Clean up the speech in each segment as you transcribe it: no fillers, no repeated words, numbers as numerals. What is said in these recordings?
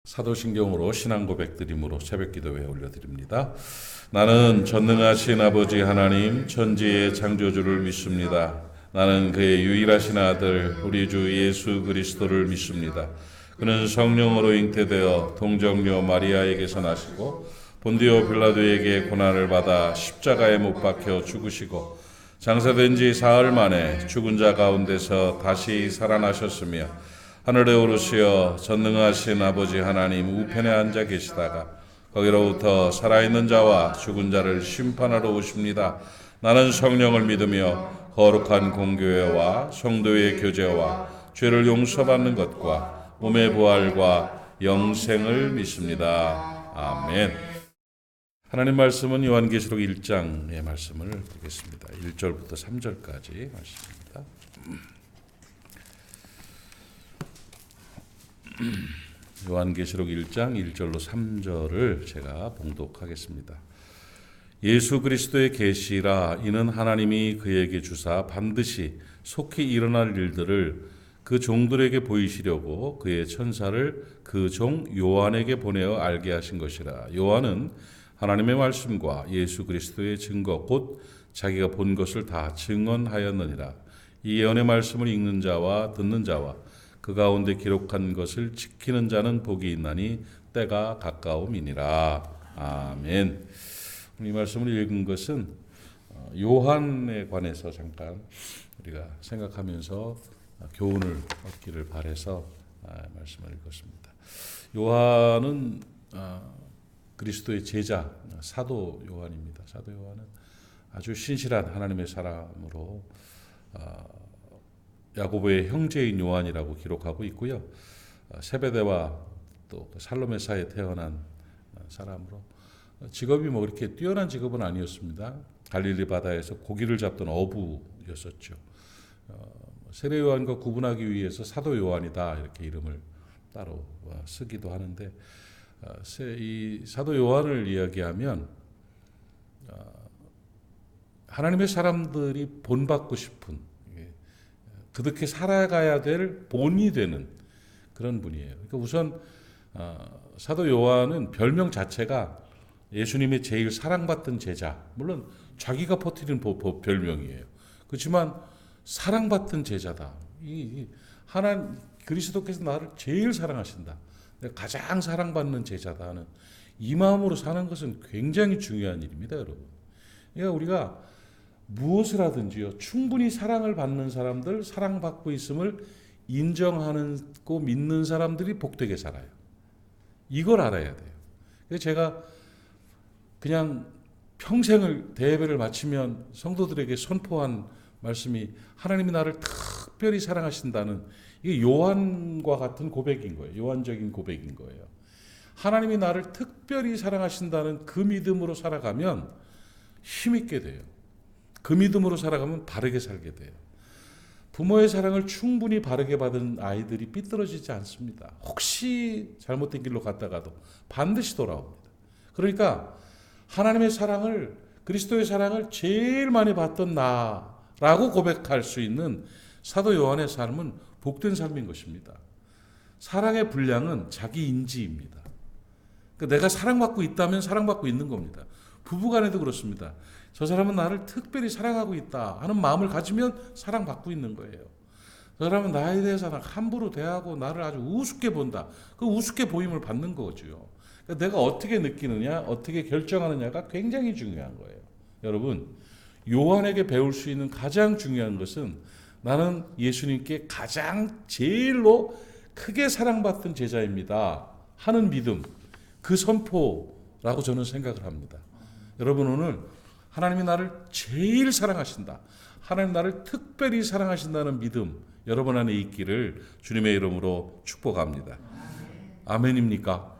사도신경으로 신앙 고백드림으로 새벽기도회 올려드립니다. 나는 전능하신 아버지 하나님 천지의 창조주를 믿습니다. 나는 그의 유일하신 아들 우리 주 예수 그리스도를 믿습니다. 그는 성령으로 잉태되어 동정녀 마리아에게서 나시고 본디오 빌라도에게 고난을 받아 십자가에 못 박혀 죽으시고 장사된 지 사흘 만에 죽은 자 가운데서 다시 살아나셨으며 하늘에 오르시어 전능하신 아버지 하나님 우편에 앉아 계시다가 거기로부터 살아있는 자와 죽은 자를 심판하러 오십니다. 나는 성령을 믿으며 거룩한 공교회와 성도의 교제와 죄를 용서받는 것과 몸의 부활과 영생을 믿습니다. 아멘. 하나님 말씀은 요한계시록 1장의 말씀을 보겠습니다. 1절부터 3절까지 말씀입니다. 요한계시록 1장 1절로 3절을 제가 봉독하겠습니다. 예수 그리스도의 계시라 이는 하나님이 그에게 주사 반드시 속히 일어날 일들을 그 종들에게 보이시려고 그의 천사를 그 종 요한에게 보내어 알게 하신 것이라. 요한은 하나님의 말씀과 예수 그리스도의 증거 곧 자기가 본 것을 다 증언하였느니라. 이 예언의 말씀을 읽는 자와 듣는 자와 그 가운데 기록한 것을 지키는 자는 복이 있나니 때가 가까움이니라. 아멘. 이 말씀을 읽은 것은 요한에 관해서 잠깐 우리가 생각하면서 교훈을 얻기를 바라서 말씀을 읽었습니다. 요한은 그리스도의 제자 사도 요한입니다. 사도 요한은 아주 신실한 하나님의 사람으로 야고보의 형제인 요한이라고 기록하고 있고요. 세베대와 또 살로메사에 태어난 사람으로 직업이 뭐 그렇게 뛰어난 직업은 아니었습니다. 갈릴리 바다에서 고기를 잡던 어부였었죠. 세례 요한과 구분하기 위해서 사도 요한이다 이렇게 이름을 따로 쓰기도 하는데 이 사도 요한을 이야기하면 하나님의 사람들이 본받고 싶은 그렇게 살아가야 될 본이 되는 그런 분이에요. 그러니까 우선 사도 요한은 별명 자체가 예수님의 제일 사랑받던 제자. 물론 자기가 퍼뜨린 별명이에요. 그렇지만 사랑받던 제자다. 하나님 그리스도께서 나를 제일 사랑하신다. 내가 가장 사랑받는 제자다 하는 이 마음으로 사는 것은 굉장히 중요한 일입니다, 여러분. 그러니까 우리가 무엇을 하든지요, 충분히 사랑을 받는 사람들, 사랑받고 있음을 인정하고 믿는 사람들이 복되게 살아요. 이걸 알아야 돼요. 그래서 제가 그냥 평생을 대예배를 마치면 성도들에게 선포한 말씀이 하나님이 나를 특별히 사랑하신다는 이게 요한과 같은 고백인 거예요. 요한적인 고백인 거예요. 하나님이 나를 특별히 사랑하신다는 그 믿음으로 살아가면 힘있게 돼요. 그 믿음으로 살아가면 바르게 살게 돼요. 부모의 사랑을 충분히 바르게 받은 아이들이 삐뚤어지지 않습니다. 혹시 잘못된 길로 갔다가도 반드시 돌아옵니다. 그러니까 하나님의 사랑을, 그리스도의 사랑을 제일 많이 받던 나라고 고백할 수 있는 사도 요한의 삶은 복된 삶인 것입니다. 사랑의 분량은 자기 인지입니다. 그러니까 내가 사랑받고 있다면 사랑받고 있는 겁니다. 부부간에도 그렇습니다. 저 사람은 나를 특별히 사랑하고 있다 하는 마음을 가지면 사랑받고 있는 거예요. 저 사람은 나에 대해서 함부로 대하고 나를 아주 우습게 본다. 그 우습게 보임을 받는 거죠. 그러니까 내가 어떻게 느끼느냐, 어떻게 결정하느냐가 굉장히 중요한 거예요. 여러분, 요한에게 배울 수 있는 가장 중요한 것은 나는 예수님께 가장 제일로 크게 사랑받던 제자입니다 하는 믿음, 그 선포라고 저는 생각을 합니다. 여러분, 오늘 하나님이 나를 제일 사랑하신다, 하나님 나를 특별히 사랑하신다는 믿음 여러분 안에 있기를 주님의 이름으로 축복합니다. 아멘입니까?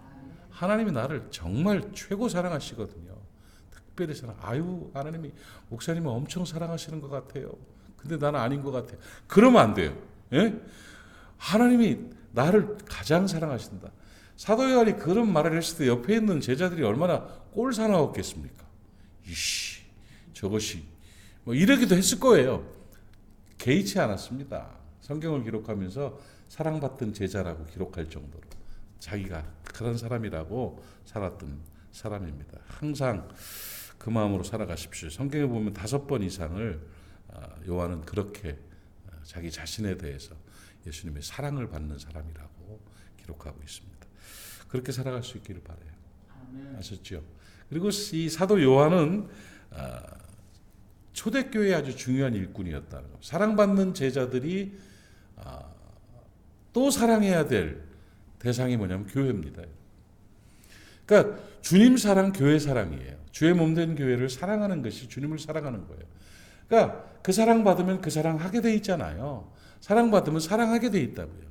하나님이 나를 정말 최고 사랑하시거든요. 특별히 하나님이 목사님은 엄청 사랑하시는 것 같아요. 근데 나는 아닌 것 같아요. 그러면 안 돼요. 예? 하나님이 나를 가장 사랑하신다. 사도 요한이 그런 말을 했을 때 옆에 있는 제자들이 얼마나 꼴사나웠겠습니까? 이씨, 저것이 뭐 이러기도 했을 거예요. 개의치 않았습니다. 성경을 기록하면서 사랑받던 제자라고 기록할 정도로 자기가 그런 사람이라고 살았던 사람입니다. 항상 그 마음으로 살아가십시오. 성경에 보면 5번 이상을 요한은 그렇게 자기 자신에 대해서 예수님의 사랑을 받는 사람이라고 기록하고 있습니다. 그렇게 살아갈 수 있기를 바라요. 아셨죠? 그리고 이 사도 요한은 초대교회의 아주 중요한 일꾼이었다는 겁니다. 사랑받는 제자들이 또 사랑해야 될 대상이 뭐냐면 교회입니다. 그러니까 주님 사랑, 교회 사랑이에요. 주의 몸된 교회를 사랑하는 것이 주님을 사랑하는 거예요. 그러니까 그 사랑 받으면 그 사랑 하게 돼 있잖아요. 사랑 받으면 사랑하게 돼 있다고요.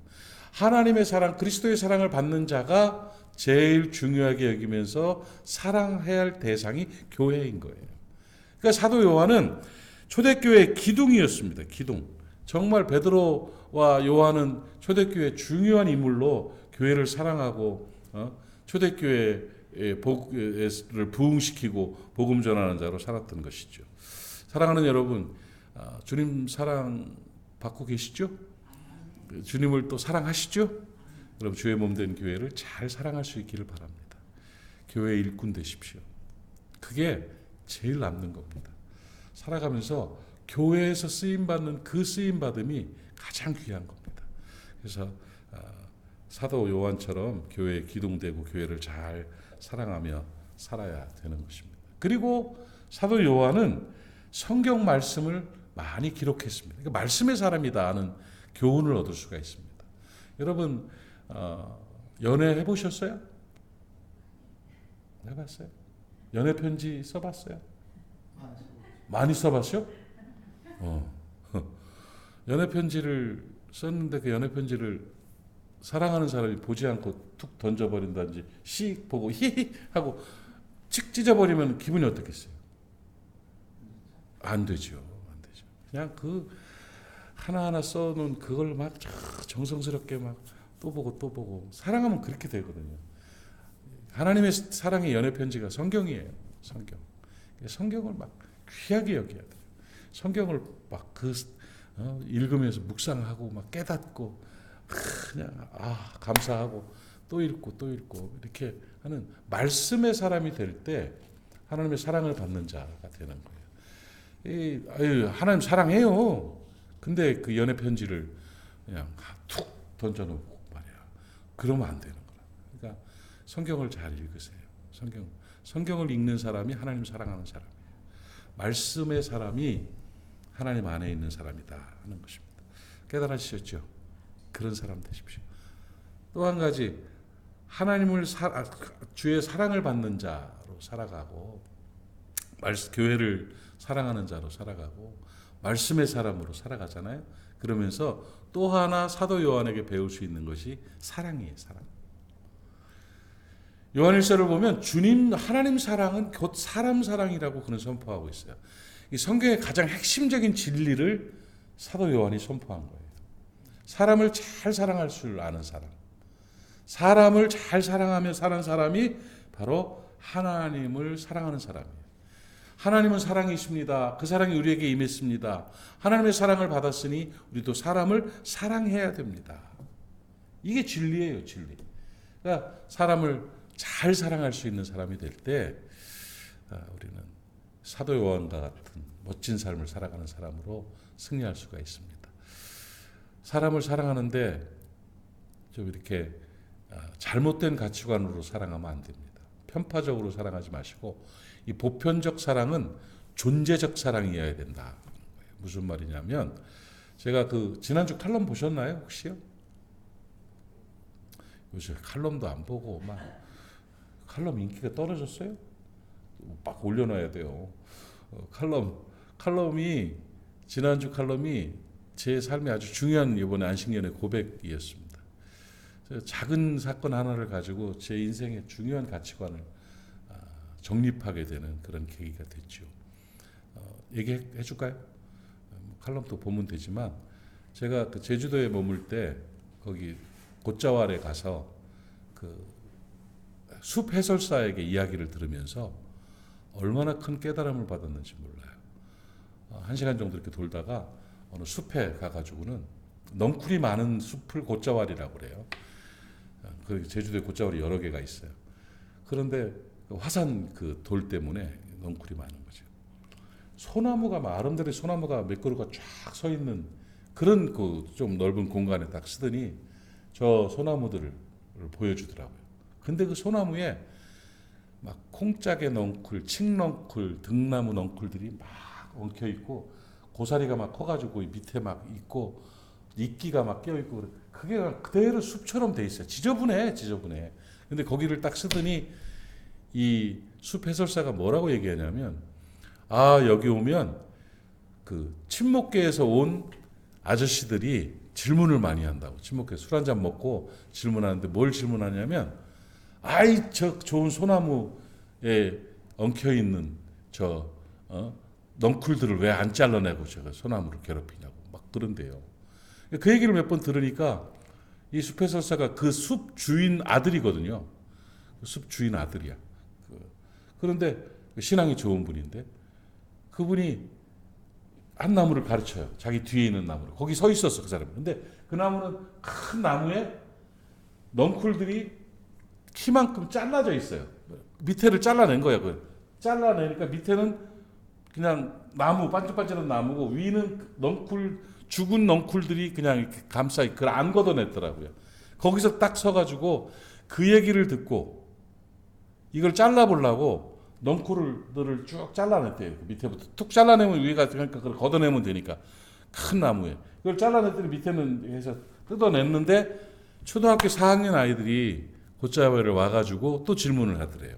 하나님의 사랑, 그리스도의 사랑을 받는 자가 제일 중요하게 여기면서 사랑해야 할 대상이 교회인 거예요. 그러니까 사도 요한은 초대교회의 기둥이었습니다. 기둥. 정말 베드로와 요한은 초대교회의 중요한 인물로 교회를 사랑하고 초대교회의 복을 부흥시키고 복음 전하는 자로 살았던 것이죠. 사랑하는 여러분, 주님 사랑 받고 계시죠? 주님을 또 사랑하시죠? 여러분 주의 몸된 교회를 잘 사랑할 수 있기를 바랍니다. 교회의 일꾼 되십시오. 그게 제일 남는 겁니다. 살아가면서 교회에서 쓰임받는 그 쓰임받음이 가장 귀한 겁니다. 그래서 사도 요한처럼 교회에 기둥되고 교회를 잘 사랑하며 살아야 되는 것입니다. 그리고 사도 요한은 성경 말씀을 많이 기록했습니다. 그러니까 말씀의 사람이다 하는 교훈을 얻을 수가 있습니다. 여러분 연애 해보셨어요? 해봤어요? 연애 편지 써봤어요? 많이 써봤어요? 연애 편지를 썼는데 그 연애 편지를 사랑하는 사람이 보지 않고 툭 던져버린다든지 씩 보고 히히 하고 칙 찢어버리면 기분이 어떻겠어요? 안 되죠. 안 되죠. 그냥 그 하나하나 써놓은 그걸 막 정성스럽게 막 또 보고 또 보고 사랑하면 그렇게 되거든요. 하나님의 사랑의 연애 편지가 성경이에요. 성경. 성경을 막 귀하게 여겨야 돼요. 성경을 막 읽으면서 묵상하고 막 깨닫고 그냥 감사하고 또 읽고 또 읽고 이렇게 하는 말씀의 사람이 될 때 하나님의 사랑을 받는 자가 되는 거예요. 하나님 사랑해요. 근데 그 연애 편지를 그냥 툭 던져놓고 말이야. 그러면 안 되는 거라. 그러니까 성경을 잘 읽으세요. 성경을 읽는 사람이 하나님 사랑하는 사람이에요. 말씀의 사람이 하나님 안에 있는 사람이다 하는 것입니다. 깨달으셨죠? 그런 사람 되십시오. 또 한 가지 하나님을 주의 사랑을 받는 자로 살아가고 교회를 사랑하는 자로 살아가고 말씀의 사람으로 살아가잖아요. 그러면서 또 하나 사도 요한에게 배울 수 있는 것이 사랑이에요. 사랑. 요한일서를 보면 하나님 사랑은 곧 사람 사랑이라고 그는 선포하고 있어요. 이 성경의 가장 핵심적인 진리를 사도 요한이 선포한 거예요. 사람을 잘 사랑할 줄 아는 사람. 사람을 잘 사랑하며 사는 사람이 바로 하나님을 사랑하는 사람이에요. 하나님은 사랑이십니다. 그 사랑이 우리에게 임했습니다. 하나님의 사랑을 받았으니 우리도 사람을 사랑해야 됩니다. 이게 진리예요, 진리. 그러니까 사람을 잘 사랑할 수 있는 사람이 될 때 우리는 사도 요한과 같은 멋진 삶을 살아가는 사람으로 승리할 수가 있습니다. 사람을 사랑하는데 좀 이렇게 잘못된 가치관으로 사랑하면 안 됩니다. 편파적으로 사랑하지 마시고 이 보편적 사랑은 존재적 사랑이어야 된다. 무슨 말이냐면 제가 지난주 칼럼 보셨나요? 혹시요? 요새 칼럼도 안 보고 막 칼럼 인기가 떨어졌어요? 막 올려놔야 돼요. 칼럼이 지난주 칼럼이 제 삶에 아주 중요한 이번에 안식년의 고백이었습니다. 작은 사건 하나를 가지고 제 인생의 중요한 가치관을 정립하게 되는 그런 계기가 됐죠. 얘기해 줄까요? 칼럼도 보면 되지만 제가 제주도에 머물 때 거기 곶자왈에 가서 숲 해설사에게 이야기를 들으면서 얼마나 큰 깨달음을 받았는지 몰라요. 1시간 정도 이렇게 돌다가 어느 숲에 가가지고는 넝쿨이 많은 숲을 곶자왈이라고 그래요. 그 제주도에 곶자월이 여러 개가 있어요. 그런데 화산 그 돌 때문에 넝쿨이 많은 거죠. 소나무가 막 아름다리 소나무가 몇 그루가 쫙 서 있는 그런 그 좀 넓은 공간에 딱 쓰더니 저 소나무들을 보여주더라고요. 근데 그 소나무에 막 콩짝의 넝쿨, 칡넝쿨, 등나무 넝쿨들이 막 엉켜 있고 고사리가 막 커가지고 밑에 막 있고 이끼가 막 껴 있고 그게 그대로 숲처럼 돼 있어요. 지저분해. 근데 거기를 딱 쓰더니 이 숲 해설사가 뭐라고 얘기하냐면 여기 오면 그 친목계에서 온 아저씨들이 질문을 많이 한다고. 친목계 술 한잔 먹고 질문하는데 뭘 질문하냐면 저 좋은 소나무에 엉켜 있는 저 넝쿨들을 왜 안 잘라내고 제가 소나무를 괴롭히냐고 막 그런데요. 그 얘기를 몇 번 들으니까 이 숲 해설사가 그 숲 주인 아들이거든요. 그 숲 주인 아들이야. 그런데 신앙이 좋은 분인데 그분이 한 나무를 가르쳐요. 자기 뒤에 있는 나무를. 거기 서 있었어 그 사람이. 근데 그 나무는 큰 나무에 넝쿨들이 키만큼 잘라져 있어요. 밑에를 잘라낸 거야. 잘라내니까 밑에는 그냥 나무 반짝반짝한 나무고 위는 넝쿨 죽은 넝쿨들이 그냥 이렇게 감싸 그걸 안 걷어냈더라고요. 거기서 딱 서가지고 그 얘기를 듣고 이걸 잘라보려고 넝쿨들을 쭉 잘라냈대요. 밑에부터 툭 잘라내면 위가 그러니까 그걸 걷어내면 되니까 큰 나무에 이걸 잘라냈더니 밑에는 해서 뜯어냈는데 초등학교 4학년 아이들이 곶자월에 와가지고 또 질문을 하더래요.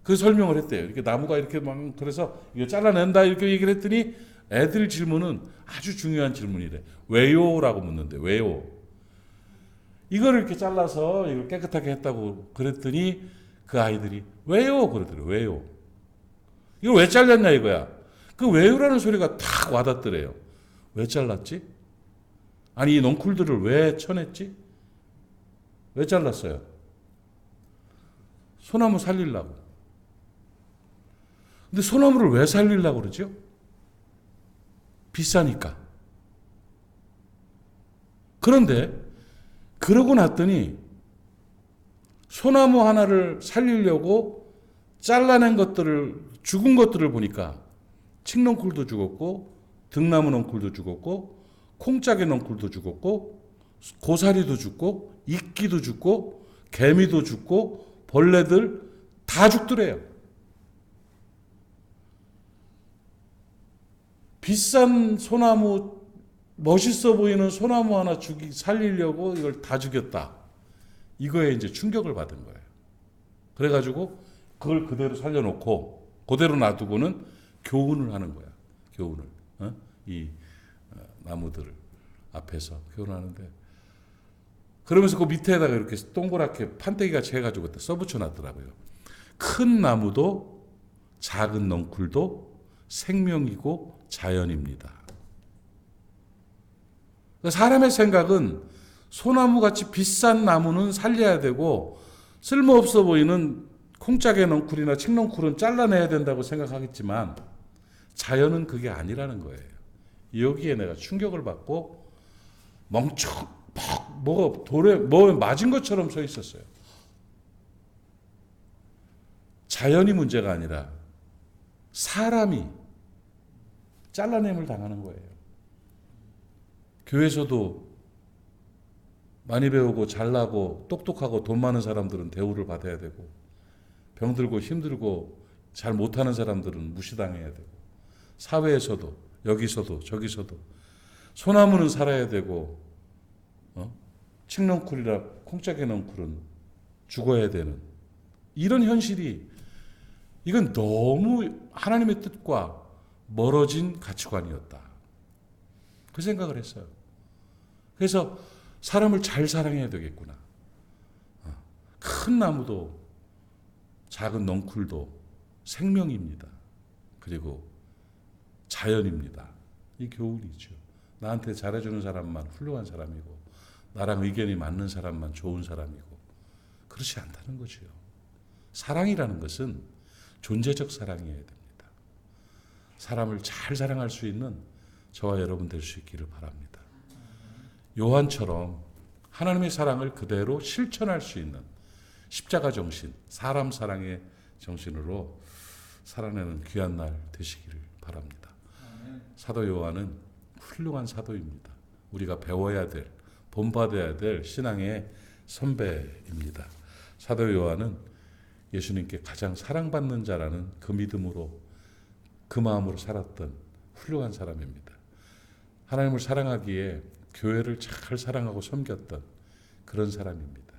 그 설명을 했대요. 이렇게 나무가 이렇게 막 그래서 이거 잘라낸다 이렇게 얘기를 했더니 애들 질문은 아주 중요한 질문이래. 왜요?라고 묻는데 왜요? 이걸 이렇게 잘라서 이걸 깨끗하게 했다고 그랬더니 그 아이들이 왜요? 그러더래요. 왜요? 이걸 왜 잘랐냐 이거야. 그 왜요라는 소리가 탁 와닿더래요. 왜 잘랐지? 아니 이 넝쿨들을 왜 쳐냈지? 왜 잘랐어요? 소나무 살리려고. 근데 소나무를 왜 살리려고 그러죠? 비싸니까. 그런데 그러고 났더니 소나무 하나를 살리려고 잘라낸 것들을 죽은 것들을 보니까 칡넝쿨도 죽었고 등나무 넝쿨도 죽었고 콩짝의 넝쿨도 죽었고 고사리도 죽고 이끼도 죽고 개미도 죽고 벌레들 다 죽더래요. 비싼 소나무 멋있어 보이는 소나무 하나 살리려고 이걸 다 죽였다. 이거에 이제 충격을 받은 거예요. 그래가지고 그걸 그대로 살려놓고 그대로 놔두고는 교훈을 하는 거야. 교훈을. 이 나무들 앞에서 교훈하는데 그러면서 그 밑에다가 이렇게 동그랗게 판때기같이 해가지고 써붙여 놨더라고요. 큰 나무도 작은 넝쿨도 생명이고 자연입니다. 사람의 생각은 소나무같이 비싼 나무는 살려야 되고 쓸모없어 보이는 콩짝의 넝쿨이나 칡넝쿨은 잘라내야 된다고 생각하겠지만 자연은 그게 아니라는 거예요. 여기에 내가 충격을 받고 뭐가 돌에 맞은 것처럼 서 있었어요. 자연이 문제가 아니라 사람이 잘라냄을 당하는 거예요. 교회에서도 많이 배우고 잘나고 똑똑하고 돈 많은 사람들은 대우를 받아야 되고 병들고 힘들고 잘 못하는 사람들은 무시당해야 되고 사회에서도 여기서도 저기서도 소나무는 살아야 되고 칡넝쿨이라 콩짝의 넝쿨은 죽어야 되는 이런 현실이 이건 너무 하나님의 뜻과 멀어진 가치관이었다. 그 생각을 했어요. 그래서 사람을 잘 사랑해야 되겠구나. 큰 나무도 작은 넝쿨도 생명입니다. 그리고 자연입니다. 이 교훈이죠. 나한테 잘해주는 사람만 훌륭한 사람이고 나랑 의견이 맞는 사람만 좋은 사람이고 그렇지 않다는 거죠. 사랑이라는 것은 존재적 사랑이어야 됩니다. 사람을 잘 사랑할 수 있는 저와 여러분 될 수 있기를 바랍니다. 요한처럼 하나님의 사랑을 그대로 실천할 수 있는 십자가 정신, 사람 사랑의 정신으로 살아내는 귀한 날 되시기를 바랍니다. 사도 요한은 훌륭한 사도입니다. 우리가 배워야 될, 본받아야 될 신앙의 선배입니다. 사도 요한은 예수님께 가장 사랑받는 자라는 그 믿음으로, 그 마음으로 살았던 훌륭한 사람입니다. 하나님을 사랑하기에 교회를 잘 사랑하고 섬겼던 그런 사람입니다.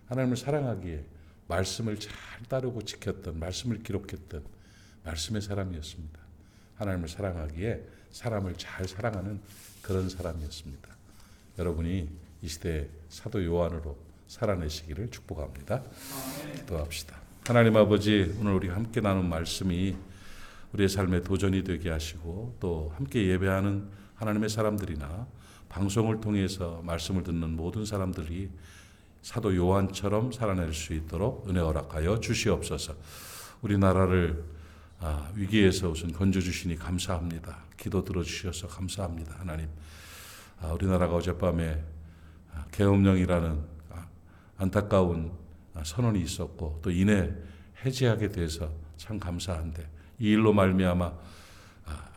하나님을 사랑하기에 말씀을 잘 따르고 지켰던, 말씀을 기록했던 말씀의 사람이었습니다. 하나님을 사랑하기에 사람을 잘 사랑하는 그런 사람이었습니다. 여러분이 이 시대의 사도 요한으로 살아내시기를 축복합니다. 기도합시다. 하나님 아버지, 오늘 우리가 함께 나눈 말씀이 우리의 삶의 도전이 되게 하시고, 또 함께 예배하는 하나님의 사람들이나 방송을 통해서 말씀을 듣는 모든 사람들이 사도 요한처럼 살아낼 수 있도록 은혜 허락하여 주시옵소서. 우리나라를 위기에서 우선 건져주시니 감사합니다. 기도 들어주셔서 감사합니다. 하나님, 우리나라가 어젯밤에 계엄령이라는 안타까운 선언이 있었고, 또 이내 해제하게 돼서 참 감사한데, 이 일로 말미암아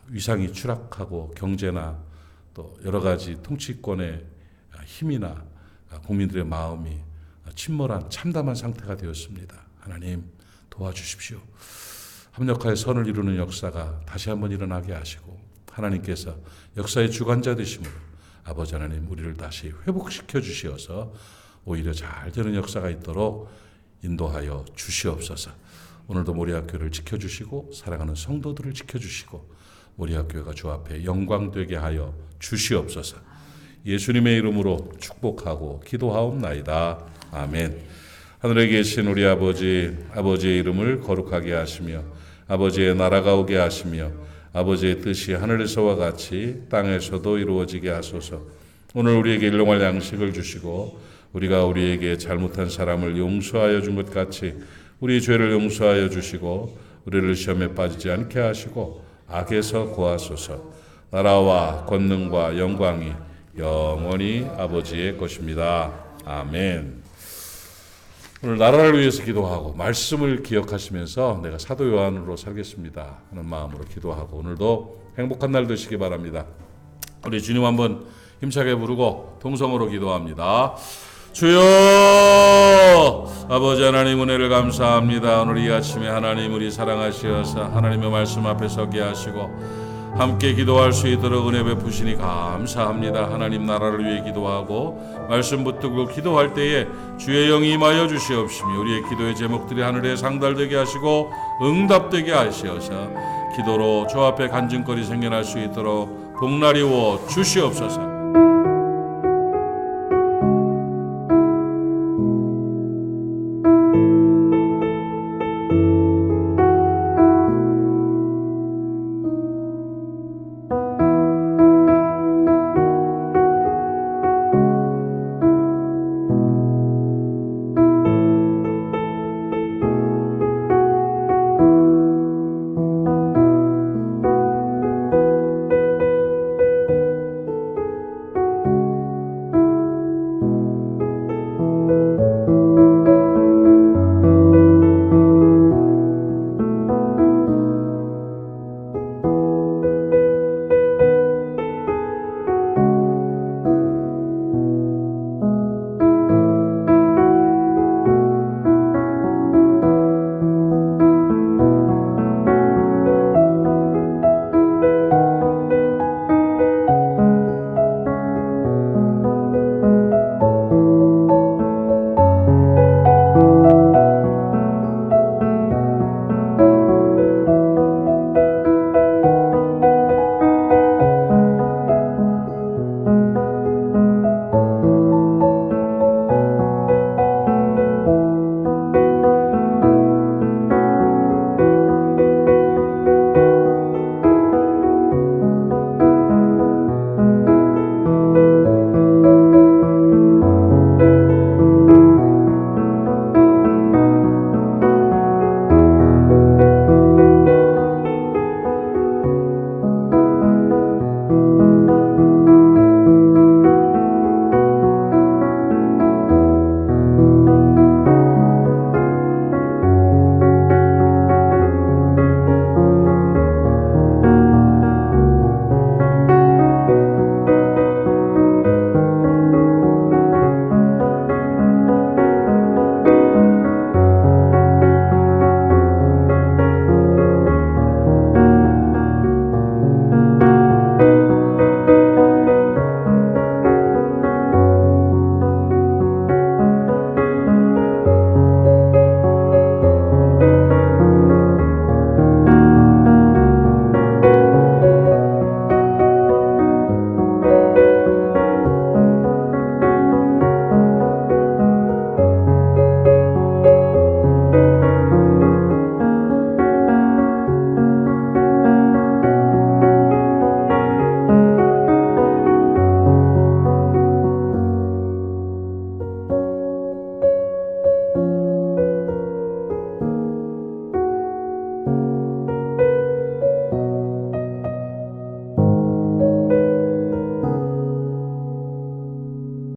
위상이 추락하고 경제나 또 여러 가지 통치권의 힘이나 국민들의 마음이 침몰한 참담한 상태가 되었습니다. 하나님 도와주십시오. 합력하여 선을 이루는 역사가 다시 한번 일어나게 하시고, 하나님께서 역사의 주관자 되심으로 아버지 하나님, 우리를 다시 회복시켜 주시어서 오히려 잘 되는 역사가 있도록 인도하여 주시옵소서. 오늘도 모리아교회를 지켜주시고 사랑하는 성도들을 지켜주시고 모리아교회가 주 앞에 영광되게 하여 주시옵소서. 예수님의 이름으로 축복하고 기도하옵나이다. 아멘. 하늘에 계신 우리 아버지, 아버지의 이름을 거룩하게 하시며 아버지의 나라가 오게 하시며 아버지의 뜻이 하늘에서와 같이 땅에서도 이루어지게 하소서. 오늘 우리에게 일용할 양식을 주시고 우리가 우리에게 잘못한 사람을 용서하여 준 것 같이 우리 죄를 용서하여 주시고 우리를 시험에 빠지지 않게 하시고 악에서 구하소서. 나라와 권능과 영광이 영원히 아버지의 것입니다. 아멘. 오늘 나라를 위해서 기도하고 말씀을 기억하시면서 내가 사도 요한으로 살겠습니다 하는 마음으로 기도하고 오늘도 행복한 날 되시기 바랍니다. 우리 주님 한번 힘차게 부르고 동성으로 기도합니다. 주여, 아버지 하나님 은혜를 감사합니다. 오늘 이 아침에 하나님 우리 사랑하시어서 하나님의 말씀 앞에 서게 하시고 함께 기도할 수 있도록 은혜 베푸시니 감사합니다. 하나님 나라를 위해 기도하고 말씀 붙들고 기도할 때에 주의 영이 임하여 주시옵시며 우리의 기도의 제목들이 하늘에 상달되게 하시고 응답되게 하시어서 기도로 주 앞에 간증거리 생겨날 수 있도록 복날이워 주시옵소서.